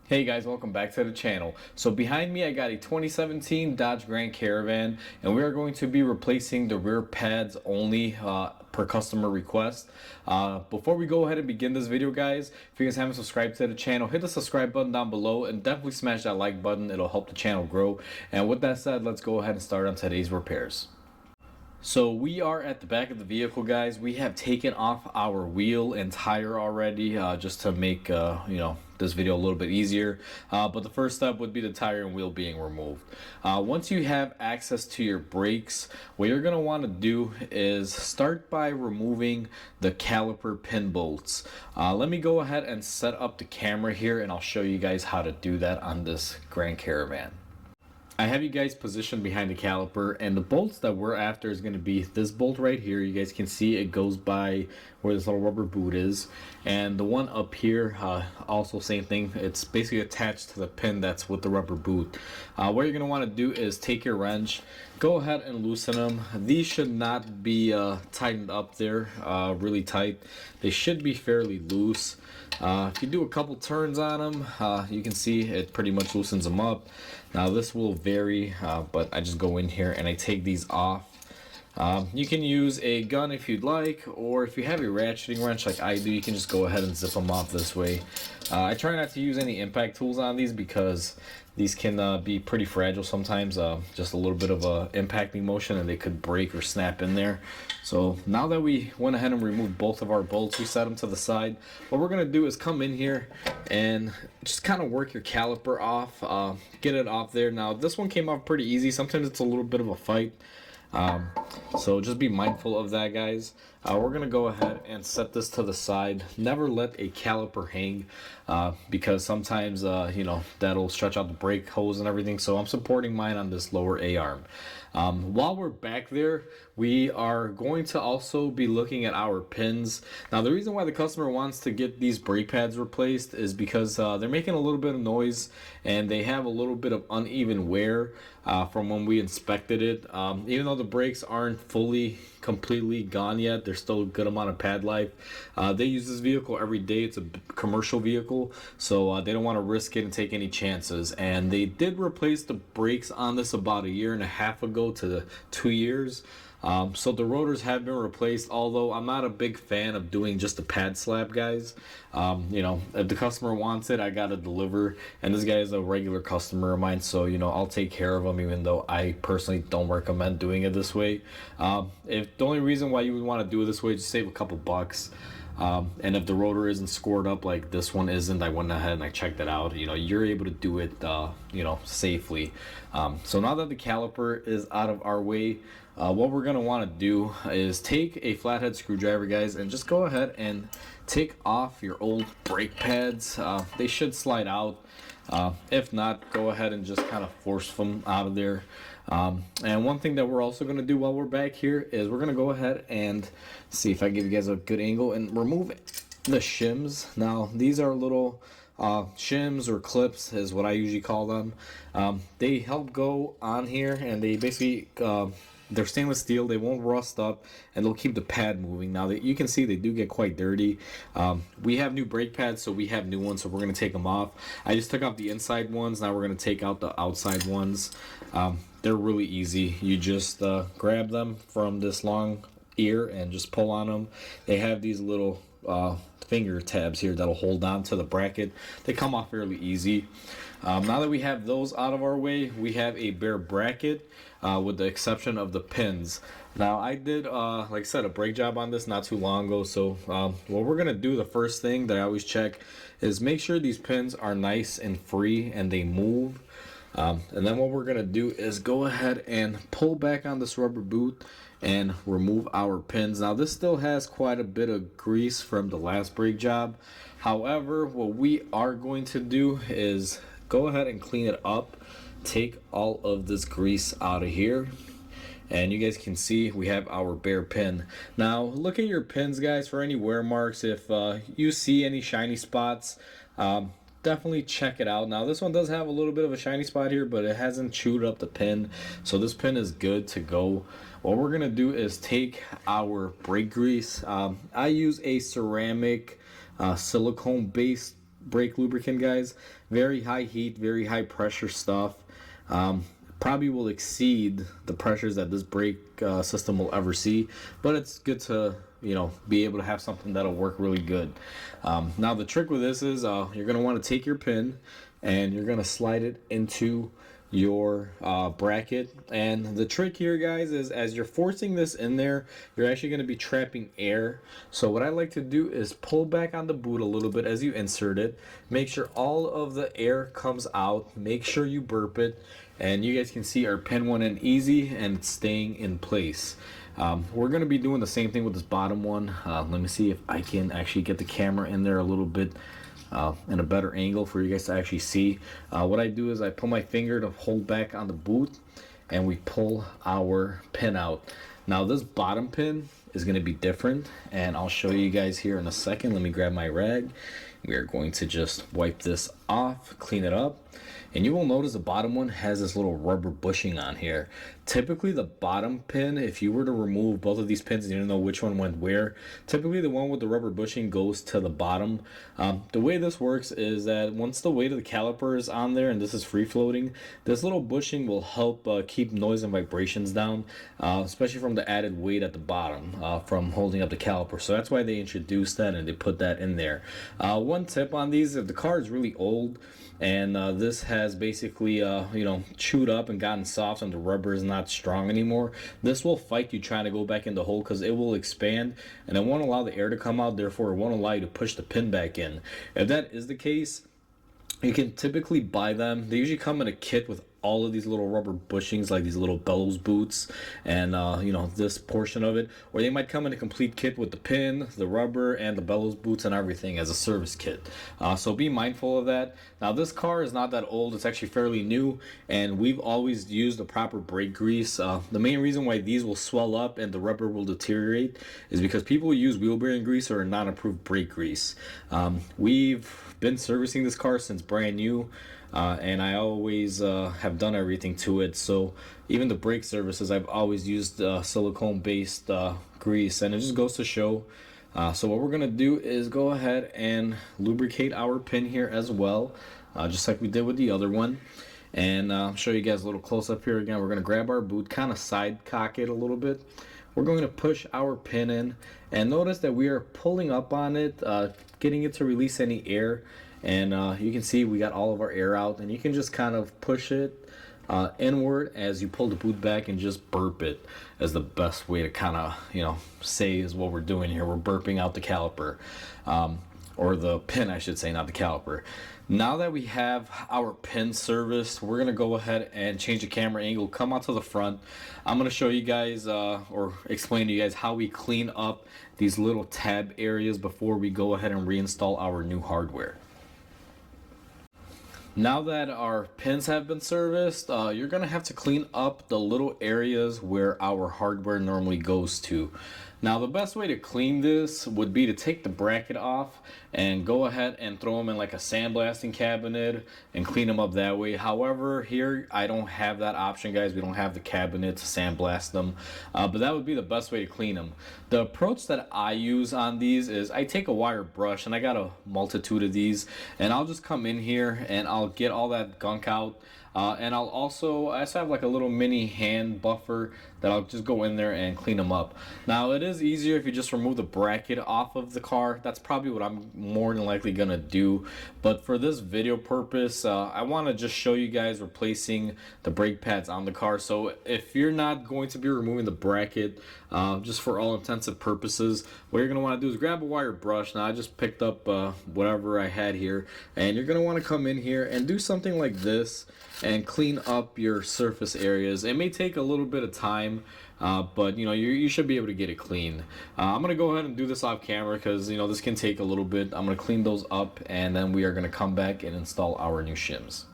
Hey guys, welcome back to the channel. So behind me I got a 2017 Dodge Grand Caravan, and we are going to be replacing the rear pads only per customer request. Before we go ahead and begin this video, guys, if you guys haven't subscribed to the channel, hit the subscribe button down below and definitely smash that like button. It'll help the channel grow. And with that said, let's go ahead and start on today's repairs. So we are at the back of the vehicle, guys. We have taken off our wheel and tire already, just to make this video a little bit easier. But the first step would be the tire and wheel being removed. Once you have access to your brakes, what you're going to want to do is start by removing the caliper pin bolts. Let me go ahead and set up the camera here, and I'll show you guys how to do that on this Grand Caravan. I have you guys positioned behind the caliper, and the bolts that we're after is going to be this bolt right here. You guys can see it goes by where this little rubber boot is, and the one up here, also same thing. It's basically attached to the pin that's with the rubber boot. What you're going to want to do is take your wrench, go ahead and loosen them. These should not be tightened up there really tight. They should be fairly loose. If you do a couple turns on them, you can see it pretty much loosens them up. Now this will vary, but I just go in here and I take these off. You can use a gun if you'd like, or if you have a ratcheting wrench like I do, you can just go ahead and zip them off this way. I try not to use any impact tools on these because these can be pretty fragile sometimes. Just a little bit of a impacting motion and they could break or snap in there. So now that we went ahead and removed both of our bolts, we set them to the side. What we're going to do is come in here and just kind of work your caliper off, get it off there. Now this one came off pretty easy. Sometimes it's a little bit of a fight. So just be mindful of that, guys. We're gonna go ahead and set this to the side. Never let a caliper hang, because sometimes that'll stretch out the brake hose and everything. So I'm supporting mine on this lower A-arm. While we're back there, we are going to also be looking at our pins. Now the reason why the customer wants to get these brake pads replaced is because they're making a little bit of noise and they have a little bit of uneven wear from when we inspected it. Even though the brakes aren't fully completely gone yet, there's still a good amount of pad life. They use this vehicle every day. It's a commercial vehicle, so they don't want to risk it and take any chances. And they did replace the brakes on this about 1.5 years ago to 2 years. So the rotors have been replaced, although I'm not a big fan of doing just a pad slap, guys. If the customer wants it, I gotta deliver, and this guy is a regular customer of mine, so I'll take care of him, even though I personally don't recommend doing it this way. If the only reason why you would want to do it this way is to save a couple bucks. And if the rotor isn't scored up like this one isn't, I went ahead and I checked it out. You're able to do it safely. So now that the caliper is out of our way, what we're going to want to do is take a flathead screwdriver, guys, and just go ahead and take off your old brake pads. They should slide out. If not, go ahead and just kind of force them out of there. And one thing that we're also going to do while we're back here is we're going to go ahead and see if I give you guys a good angle and remove the shims. Now these are little shims or clips is what I usually call them. They help go on here, and they basically they're stainless steel. They won't rust up, and they'll keep the pad moving. Now that you can see, they do get quite dirty. We have new brake pads, so we have new ones, so we're going to take them off. I just took off the inside ones. Now we're going to take out the outside ones. They're really easy. You just grab them from this long ear and just pull on them. They have these little finger tabs here that'll hold on to the bracket. They come off fairly easy. Now that we have those out of our way, we have a bare bracket with the exception of the pins. Now I did, like I said, a brake job on this not too long ago. So what we're going to do, the first thing that I always check is make sure these pins are nice and free and they move. And then what we're going to do is go ahead and pull back on this rubber boot and remove our pins. Now this still has quite a bit of grease from the last brake job. However, what we are going to do is go ahead and clean it up, take all of this grease out of here, and you guys can see we have our bare pin. Now look at your pins, guys, for any wear marks. If you see any shiny spots, definitely check it out. Now this one does have a little bit of a shiny spot here, but it hasn't chewed up the pin, so this pin is good to go. What we're gonna do is take our brake grease. I use a ceramic silicone based brake lubricant, guys. Very high heat, very high pressure stuff. Probably will exceed the pressures that this brake system will ever see, but it's good to be able to have something that'll work really good. Now the trick with this is you're going to want to take your pin and you're going to slide it into your bracket. And the trick here, guys, is as you're forcing this in there, you're actually going to be trapping air. So what I like to do is pull back on the boot a little bit as you insert it. Make sure all of the air comes out. Make sure you burp it. And you guys can see our pin went in easy and it's staying in place. We're going to be doing the same thing with this bottom one. Let me see if I can actually get the camera in there a little bit in a better angle for you guys to actually see. What I do is I put my finger to hold back on the boot and we pull our pin out. Now this bottom pin is going to be different and I'll show you guys here in a second. Let me grab my rag. We are going to just wipe this off, clean it up. And you will notice the bottom one has this little rubber bushing on here. Typically the bottom pin, if you were to remove both of these pins and you don't know which one went where, typically the one with the rubber bushing goes to the bottom. The way this works is that once the weight of the caliper is on there and this is free floating, this little bushing will help keep noise and vibrations down, especially from the added weight at the bottom from holding up the caliper. So that's why they introduced that and they put that in there. One tip on these, if the car is really old and this has basically chewed up and gotten soft and the rubber is not strong anymore, this will fight you trying to go back in the hole because it will expand and it won't allow the air to come out, therefore it won't allow you to push the pin back in. If that is the case, you can typically buy them. They usually come in a kit with all of these little rubber bushings, like these little bellows boots and this portion of it, or they might come in a complete kit with the pin, the rubber, and the bellows boots and everything as a service kit. So be mindful of that. Now this car is not that old, it's actually fairly new, and we've always used the proper brake grease. The main reason why these will swell up and the rubber will deteriorate is because people use wheel bearing grease or non-approved brake grease. We've been servicing this car since brand new. And I always have done everything to it. So even the brake services, I've always used silicone based grease, and it just goes to show. So what we're gonna do is go ahead and lubricate our pin here as well, just like we did with the other one. And I'll show you guys a little close up here again. We're gonna grab our boot, kind of side cock it a little bit. We're going to push our pin in and notice that we are pulling up on it, getting it to release any air. And you can see we got all of our air out, and you can just kind of push it inward as you pull the boot back and just burp it as the best way to kind of say is what we're doing here. We're burping out the caliper, or the pin I should say, not the caliper. Now that we have our pin serviced, we're gonna go ahead and change the camera angle, come out to the front. I'm gonna show you guys or explain to you guys how we clean up these little tab areas before we go ahead and reinstall our new hardware. Now that our pins have been serviced, you're gonna have to clean up the little areas where our hardware normally goes to. Now the best way to clean this would be to take the bracket off and go ahead and throw them in like a sandblasting cabinet and clean them up that way. However, here I don't have that option, guys. We don't have the cabinet to sandblast them, but that would be the best way to clean them. The approach that I use on these is I take a wire brush, and I got a multitude of these, and I'll just come in here and I'll get all that gunk out. And I also have like a little mini hand buffer that I'll just go in there and clean them up. Now it is easier if you just remove the bracket off of the car. That's probably what I'm more than likely gonna do. But for this video purpose, I want to just show you guys replacing the brake pads on the car. So if you're not going to be removing the bracket, just for all intensive purposes, what you're gonna want to do is grab a wire brush. Now I just picked up whatever I had here, and you're gonna want to come in here and do something like this and clean up your surface areas. It may take a little bit of time, but you should be able to get it clean. I'm gonna go ahead and do this off camera because this can take a little bit. I'm gonna clean those up, and then we are gonna come back and install our new shims.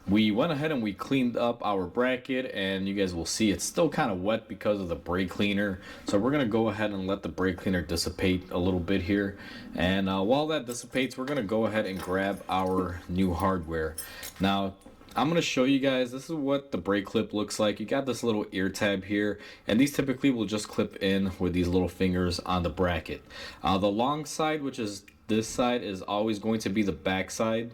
We went ahead and we cleaned up our bracket, and you guys will see it's still kind of wet because of the brake cleaner. So we're gonna go ahead and let the brake cleaner dissipate a little bit here. And while that dissipates, we're gonna go ahead and grab our new hardware. Now, I'm going to show you guys, this is what the brake clip looks like. You got this little ear tab here, and these typically will just clip in with these little fingers on the bracket. The long side, which is this side is always going to be the back side.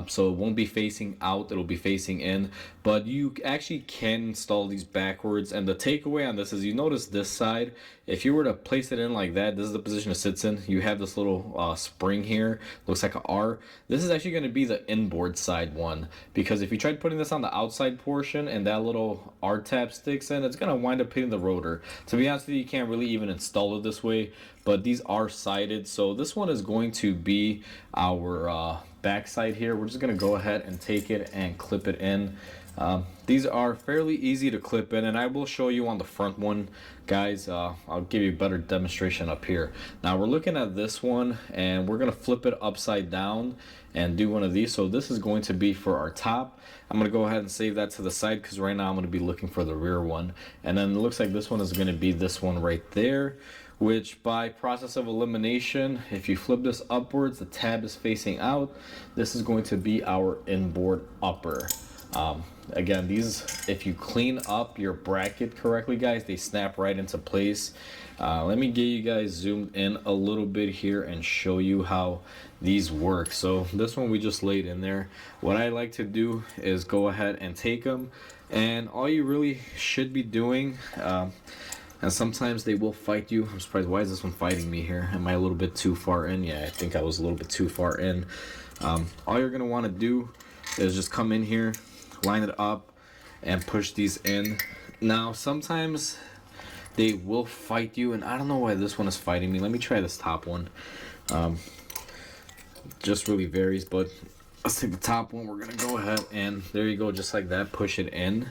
So it won't be facing out, it'll be facing in. But you actually can install these backwards. And the takeaway on this is, you notice this side, if you were to place it in like that, this is the position it sits in. You have this little spring here, looks like an R. This is actually going to be the inboard side one, because if you tried putting this on the outside portion and that little R tab sticks in, it's going to wind up hitting the rotor. To be honest with you, you can't really even install it this way, but these are sided. So this one is going to be our back side here. We're just going to go ahead and take it and clip it in. These are fairly easy to clip in, and I will show you on the front one, guys. I'll give you a better demonstration up here. Now we're looking at this one, and we're going to flip it upside down and do one of these. So this is going to be for our top. I'm going to go ahead and save that to the side, because right now I'm going to be looking for the rear one. And then it looks like this one is going to be this one right there, which by process of elimination, if you flip this upwards, the tab is facing out. This is going to be our inboard upper. Again, these, if you clean up your bracket correctly, guys, they snap right into place. Let me get you guys zoomed in a little bit here and show you how these work. So this one we just laid in there. What I like to do is go ahead and take them, and all you really should be doing, and sometimes they will fight you. I'm surprised, why is this one fighting me here? Am I a little bit too far in? Yeah, I think I was a little bit too far in. All you're gonna want to do is just come in here, line it up, and push these in. Now sometimes they will fight you, and I don't know why this one is fighting me. Let me try this top one. Just really varies, but let's take the top one. We're gonna go ahead and there you go, just like that, push it in.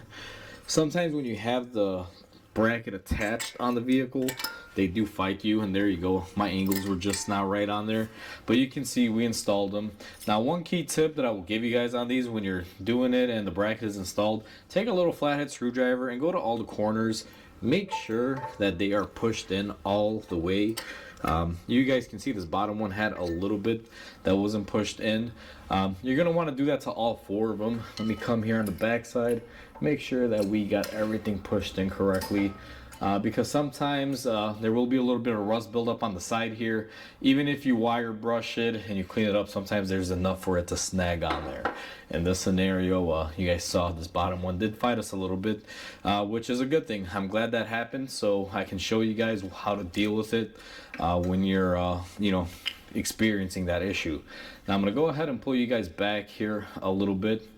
Sometimes when you have the bracket attached on the vehicle, they do fight you, and there you go, my angles were just now right on there, but you can see we installed them. Now one key tip that I will give you guys on these when you're doing it and the bracket is installed, take a little flathead screwdriver and go to all the corners. Make sure that they are pushed in all the way. You guys can see this bottom one had a little bit that wasn't pushed in. You're gonna want to do that to all four of them. Let me come here on the back side, make sure that we got everything pushed in correctly, because sometimes there will be a little bit of rust buildup on the side here. Even if you wire brush it and you clean it up, sometimes there's enough for it to snag on there. In this scenario, you guys saw this bottom one did fight us a little bit, which is a good thing. I'm glad that happened, so I can show you guys how to deal with it when you're experiencing that issue. Now I'm gonna go ahead and pull you guys back here a little bit,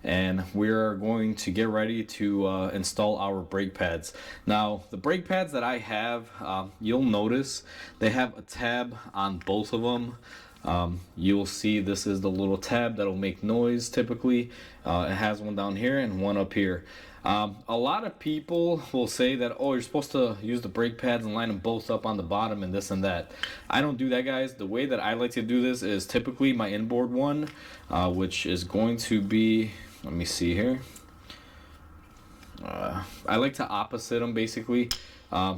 and we're going to get ready to install our brake pads. Now the brake pads that I have, you'll notice they have a tab on both of them. You'll see this is the little tab that'll make noise typically. It has one down here and one up here. A lot of people will say that, oh, you're supposed to use the brake pads and line them both up on the bottom and this and that. I don't do that, guys. The way that I like to do this is typically my inboard one, which is going to be, let me see here. I like to opposite them basically.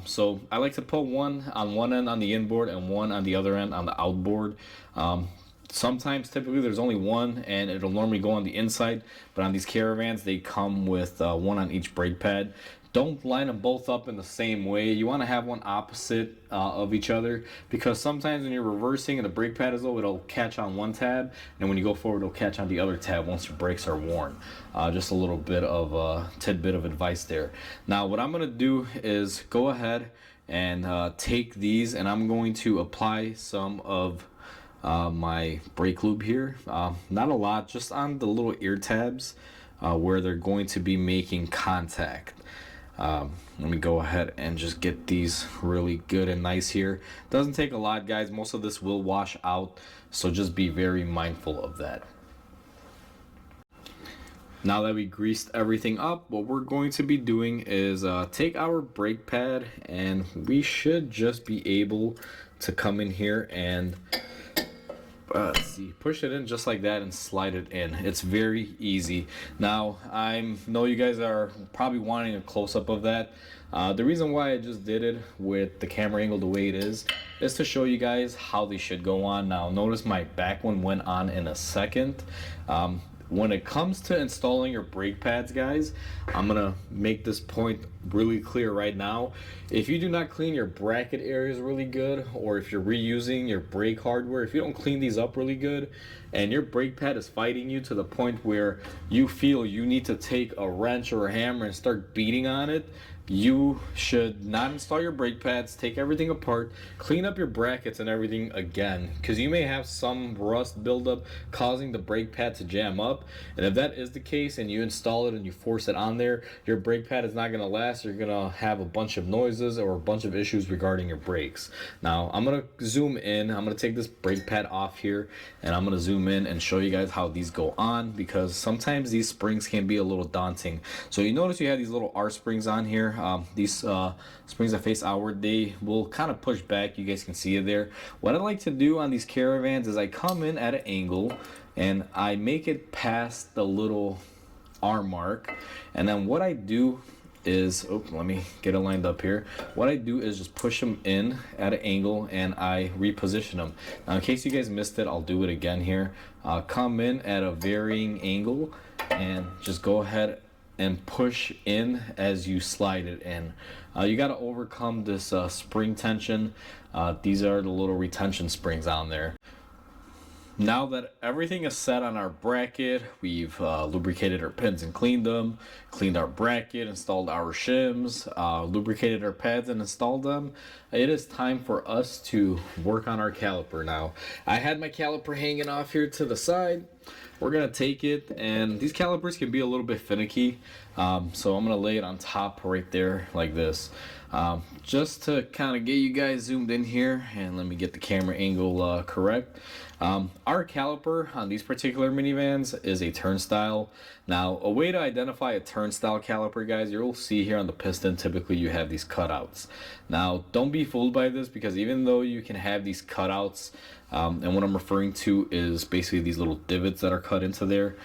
So I like to put one on one end on the inboard and one on the other end on the outboard. Sometimes typically there's only one and it'll normally go on the inside, but on these Caravans they come with one on each brake pad. Don't line them both up in the same way. You want to have one opposite of each other, because sometimes when you're reversing and the brake pad is low, it'll catch on one tab, and when you go forward it'll catch on the other tab once your brakes are worn. Just a little bit of tidbit of advice there. Now what I'm going to do is go ahead and take these, and I'm going to apply some of my brake lube here. Not a lot, just on the little ear tabs where they're going to be making contact. Let me go ahead and just get these really good and nice here. Doesn't take a lot, guys. Most of this will wash out, so just be very mindful of that. Now that we greased everything up, what we're going to be doing is take our brake pad, and we should just be able to come in here and let's see, push it in just like that and slide it in. It's very easy. Now I know you guys are probably wanting a close-up of that. The reason why I just did it with the camera angle the way it is to show you guys how they should go on. Now notice my back one went on in a second. when it comes to installing your brake pads, guys, I'm gonna make this point really clear right now. If you do not clean your bracket areas really good, or if you're reusing your brake hardware, if you don't clean these up really good and your brake pad is fighting you to the point where you feel you need to take a wrench or a hammer and start beating on it, you should not install your brake pads. Take everything apart, clean up your brackets and everything again, because you may have some rust buildup causing the brake pad to jam up. And if that is the case and you install it and you force it on there, your brake pad is not going to last. You're going to have a bunch of noises or a bunch of issues regarding your brakes. Now I'm going to zoom in. I'm going to take this brake pad off here and I'm going to zoom in and show you guys how these go on, because sometimes these springs can be a little daunting. So you notice you have these little R springs on here. These springs that face outward, they will kind of push back. You guys can see it there. What I like to do on these Caravans is I come in at an angle and I make it past the little R mark, and then what I do is, let me get it lined up here. What I do is just push them in at an angle and I reposition them. Now in case you guys missed it, I'll do it again here. Come in at a varying angle and just go ahead and push in as you slide it in. You got to overcome this spring tension. These are the little retention springs on there. Now that everything is set on our bracket, we've lubricated our pins and cleaned them, cleaned our bracket, installed our shims, lubricated our pads and installed them, it is time for us to work on our caliper. Now, I had my caliper hanging off here to the side. We're going to take it, and these calipers can be a little bit finicky, so I'm going to lay it on top right there like this. Just to kind of get you guys zoomed in here, and let me get the camera angle correct. Our caliper on these particular minivans is a turnstile. Now, a way to identify a turnstile caliper, guys, you'll see here on the piston, typically you have these cutouts. Now, don't be fooled by this, because even though you can have these cutouts, and what I'm referring to is basically these little divots that are cut into there,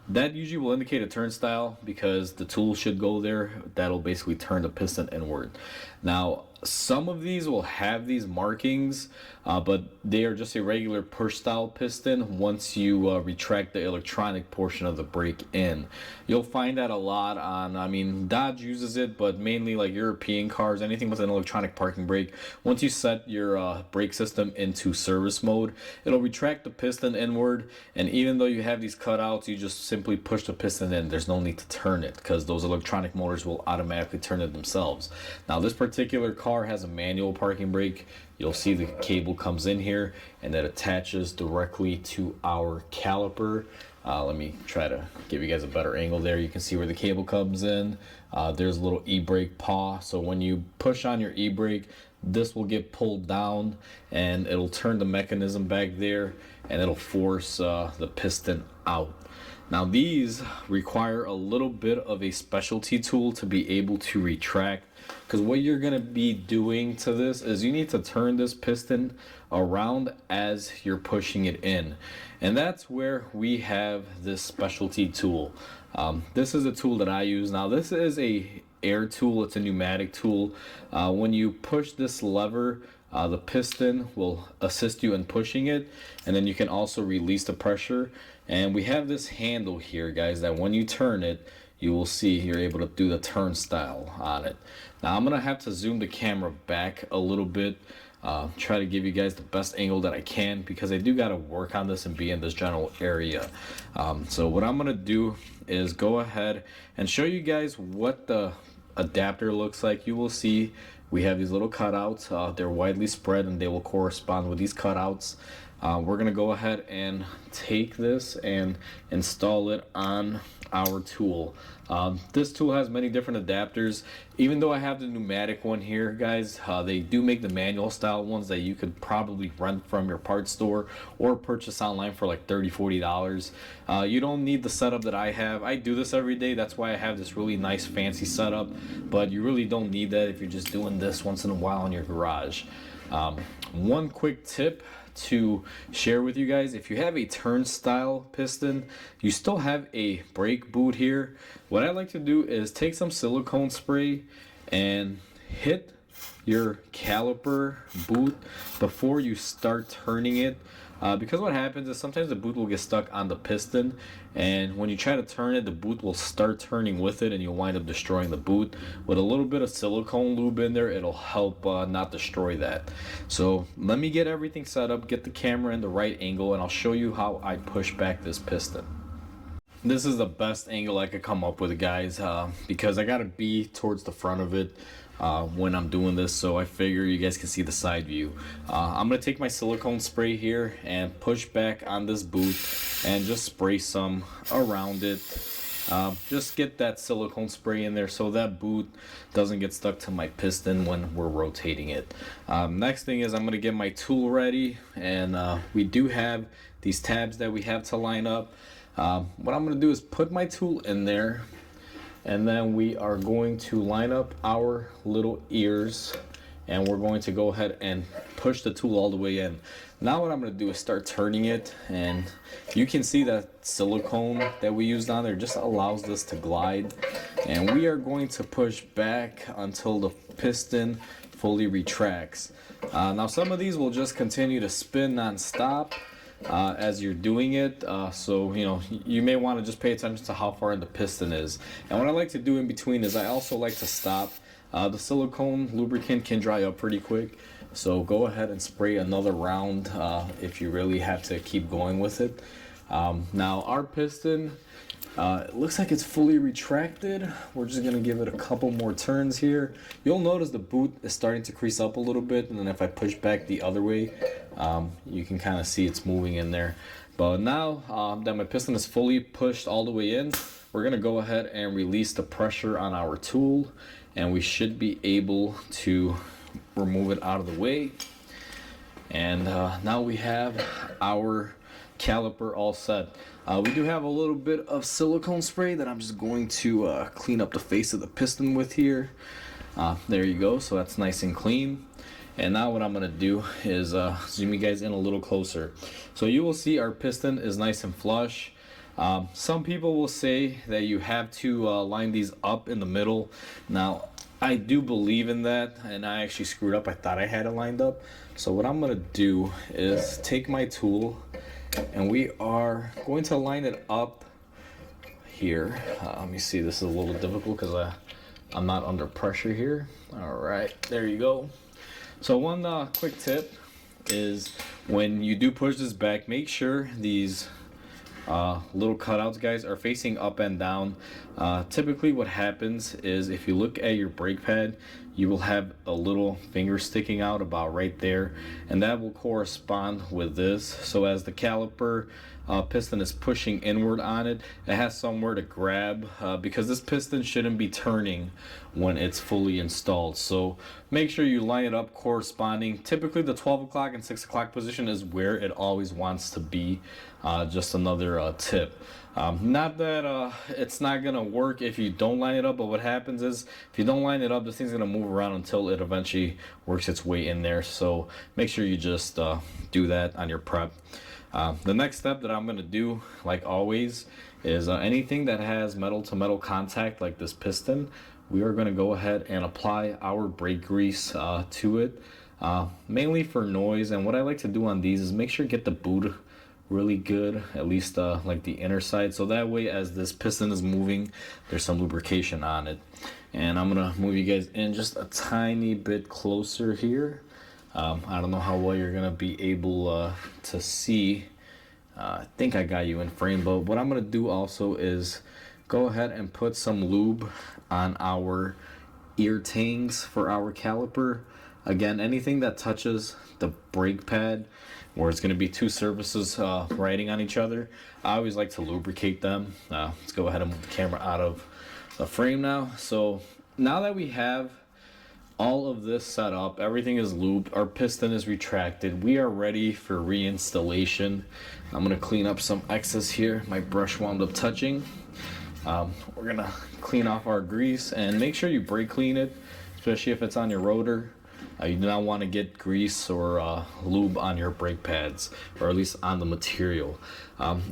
that usually will indicate a turnstile, because the tool should go there. That'll basically turn the piston inward. Now, some of these will have these markings, but they are just a regular push style piston once you retract the electronic portion of the brake in. You'll find that a lot on, I mean, Dodge uses it, but mainly like European cars, anything with an electronic parking brake. Once you set your brake system into service mode, it'll retract the piston inward, and even though you have these cutouts, you just simply push the piston in. There's no need to turn it, because those electronic motors will automatically turn it themselves. Now, this particular car has a manual parking brake. You'll see the cable comes in here and that attaches directly to our caliper. Let me try to give you guys a better angle there. You can see where the cable comes in. There's a little e-brake paw, so when you push on your e-brake, this will get pulled down and it'll turn the mechanism back there and it'll force the piston out. Now, these require a little bit of a specialty tool to be able to retract, because what you're going to be doing to this is you need to turn this piston around as you're pushing it in, and that's where we have this specialty tool. This is a tool that I use. Now, this is a air tool. It's a pneumatic tool. When you push this lever, the piston will assist you in pushing it, and then you can also release the pressure. And we have this handle here, guys, that when you turn it, you will see you're able to do the turnstile on it. Now, I'm gonna have to zoom the camera back a little bit, try to give you guys the best angle that I can, because I do gotta work on this and be in this general area. So what I'm gonna do is go ahead and show you guys what the adapter looks like. You will see we have these little cutouts. They're widely spread and they will correspond with these cutouts. We're gonna go ahead and take this and install it on our tool. This tool has many different adapters. Even though I have the pneumatic one here, guys, they do make the manual style ones that you could probably rent from your parts store or purchase online for like $30-$40. You don't need the setup that I have. I do this every day. That's why I have this really nice fancy setup, but you really don't need that if you're just doing this once in a while in your garage. One quick tip to share with you guys: if you have a turnstile piston, you still have a brake boot here. What I like to do is take some silicone spray and hit your caliper boot before you start turning it Because what happens is sometimes the boot will get stuck on the piston, and when you try to turn it, the boot will start turning with it, and you'll wind up destroying the boot. With a little bit of silicone lube in there, it'll help not destroy that. So let me get everything set up, get the camera in the right angle, and I'll show you how I push back this piston. This is the best angle I could come up with, guys, because I gotta be towards the front of it when I'm doing this, so I figure you guys can see the side view. I'm gonna take my silicone spray here and push back on this boot and just spray some around it. Just get that silicone spray in there so that boot doesn't get stuck to my piston when we're rotating it. Next thing is I'm gonna get my tool ready, and we do have these tabs that we have to line up. What I'm going to do is put my tool in there, and then we are going to line up our little ears, and we're going to go ahead and push the tool all the way in. Now what I'm going to do is start turning it, and you can see that silicone that we used on there just allows this to glide, and we are going to push back until the piston fully retracts. Now some of these will just continue to spin non-stop as you're doing it, so you may want to just pay attention to how far in the piston is. And what I like to do in between is I also like to stop. The silicone lubricant can dry up pretty quick, so go ahead and spray another round if you really have to keep going with it. Now our piston, it looks like it's fully retracted. We're just gonna give it a couple more turns here. You'll notice the boot is starting to crease up a little bit, and then if I push back the other way, you can kind of see it's moving in there. But now that my piston is fully pushed all the way in, we're gonna go ahead and release the pressure on our tool, and we should be able to remove it out of the way. And now we have our caliper all set. We do have a little bit of silicone spray that I'm just going to clean up the face of the piston with here. There you go, so that's nice and clean. And now what I'm going to do is zoom you guys in a little closer. So you will see our piston is nice and flush. Some people will say that you have to line these up in the middle. Now I do believe in that, and I actually screwed up. I thought I had it lined up. So what I'm going to do is take my tool, and we are going to line it up here. Let me see, this is a little difficult because I'm not under pressure here. All right, there you go. So one quick tip is when you do push this back, make sure these little cutouts, guys, are facing up and down. Typically what happens is if you look at your brake pad, you will have a little finger sticking out about right there, and that will correspond with this. So as the caliper piston is pushing inward on it, it has somewhere to grab, because this piston shouldn't be turning when it's fully installed. So make sure you line it up corresponding. Typically the 12 o'clock and 6 o'clock position is where it always wants to be. Just another tip. Not that it's not gonna work if you don't line it up, but what happens is if you don't line it up, this thing's gonna move around until it eventually works its way in there. So make sure you just do that on your prep. The next step that I'm gonna do, like always, is anything that has metal to metal contact like this piston, we are gonna go ahead and apply our brake grease to it, mainly for noise. And what I like to do on these is make sure to get the boot really good, at least like the inner side, so that way as this piston is moving, there's some lubrication on it. And I'm gonna move you guys in just a tiny bit closer here. I don't know how well you're gonna be able to see. I think I got you in frame, but what I'm gonna do also is go ahead and put some lube on our ear tangs for our caliper. Again, anything that touches the brake pad where it's going to be two surfaces riding on each other, I always like to lubricate them. Let's go ahead and move the camera out of the frame now. So now that we have all of this set up, everything is lubed, our piston is retracted, we are ready for reinstallation. I'm going to clean up some excess here. My brush wound up touching. We're going to clean off our grease and make sure you brake clean it, especially if it's on your rotor. You do not want to get grease or lube on your brake pads, or at least on the material.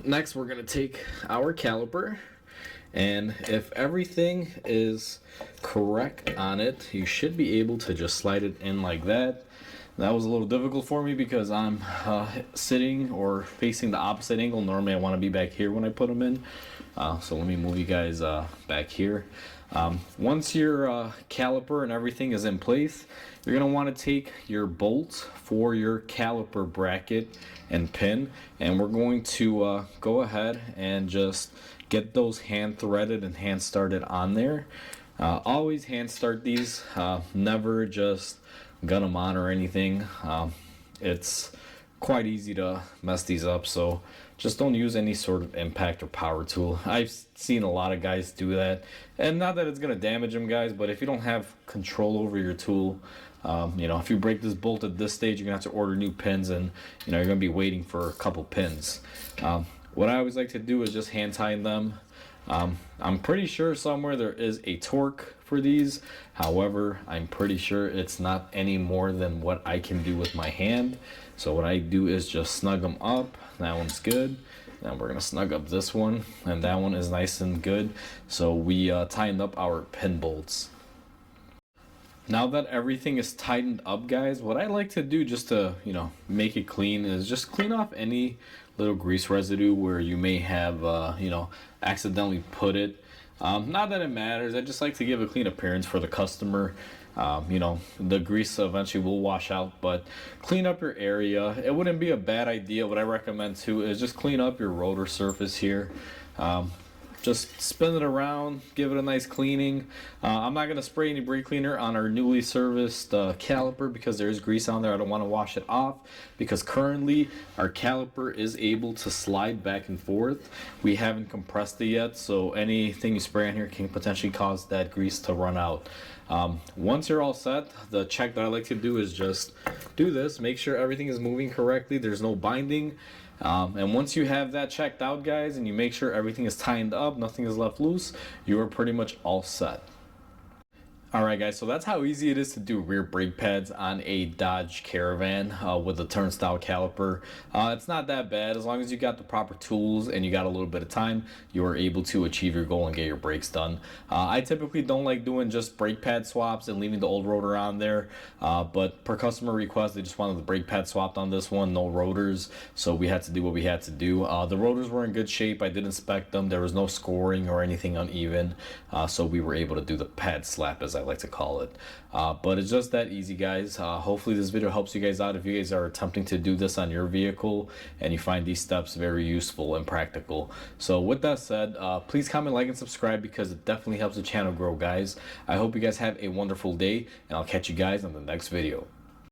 Next, we're going to take our caliper, and if everything is correct on it, you should be able to just slide it in like that. That was a little difficult for me because I'm sitting or facing the opposite angle. Normally I want to be back here when I put them in. So let me move you guys back here. Once your caliper and everything is in place, you're going to want to take your bolts for your caliper bracket and pin, and we're going to go ahead and just get those hand threaded and hand started on there. Always hand start these, never just gun them on or anything. It's quite easy to mess these up, so just don't use any sort of impact or power tool. I've seen a lot of guys do that, and not that it's gonna damage them, guys, but if you don't have control over your tool, if you break this bolt at this stage, you're gonna have to order new pins, and you're gonna be waiting for a couple pins. What I always like to do is just hand tighten them. I'm pretty sure somewhere there is a torque for these. However, I'm pretty sure it's not any more than what I can do with my hand. So what I do is just snug them up. That one's good. Now we're gonna snug up this one, and that one is nice and good. So we tightened up our pin bolts. Now that everything is tightened up, guys, what I like to do just to, make it clean is just clean off any little grease residue where you may have, accidentally put it. Not that it matters. I just like to give a clean appearance for the customer. The grease eventually will wash out, but clean up your area. It wouldn't be a bad idea. What I recommend too is just clean up your rotor surface here. Just spin it around, give it a nice cleaning. I'm not going to spray any brake cleaner on our newly serviced caliper because there's grease on there. I don't want to wash it off because currently our caliper is able to slide back and forth. We haven't compressed it yet, so anything you spray on here can potentially cause that grease to run out. Once you're all set, the check that I like to do is just do this, make sure everything is moving correctly, there's no binding. And once you have that checked out, guys, and you make sure everything is tightened up, nothing is left loose, you are pretty much all set. Alright guys, so that's how easy it is to do rear brake pads on a Dodge Caravan with a turnstile caliper. It's not that bad. As long as you got the proper tools and you got a little bit of time, you are able to achieve your goal and get your brakes done. I typically don't like doing just brake pad swaps and leaving the old rotor on there, but per customer request, they just wanted the brake pad swapped on this one, no rotors, so we had to do what we had to do. The rotors were in good shape. I did inspect them. There was no scoring or anything uneven, so we were able to do the pad slap, as I like to call it. But it's just that easy, guys. Hopefully this video helps you guys out if you guys are attempting to do this on your vehicle and you find these steps very useful and practical. So with that said, please comment, like, and subscribe because it definitely helps the channel grow, guys. I hope you guys have a wonderful day, and I'll catch you guys on the next video.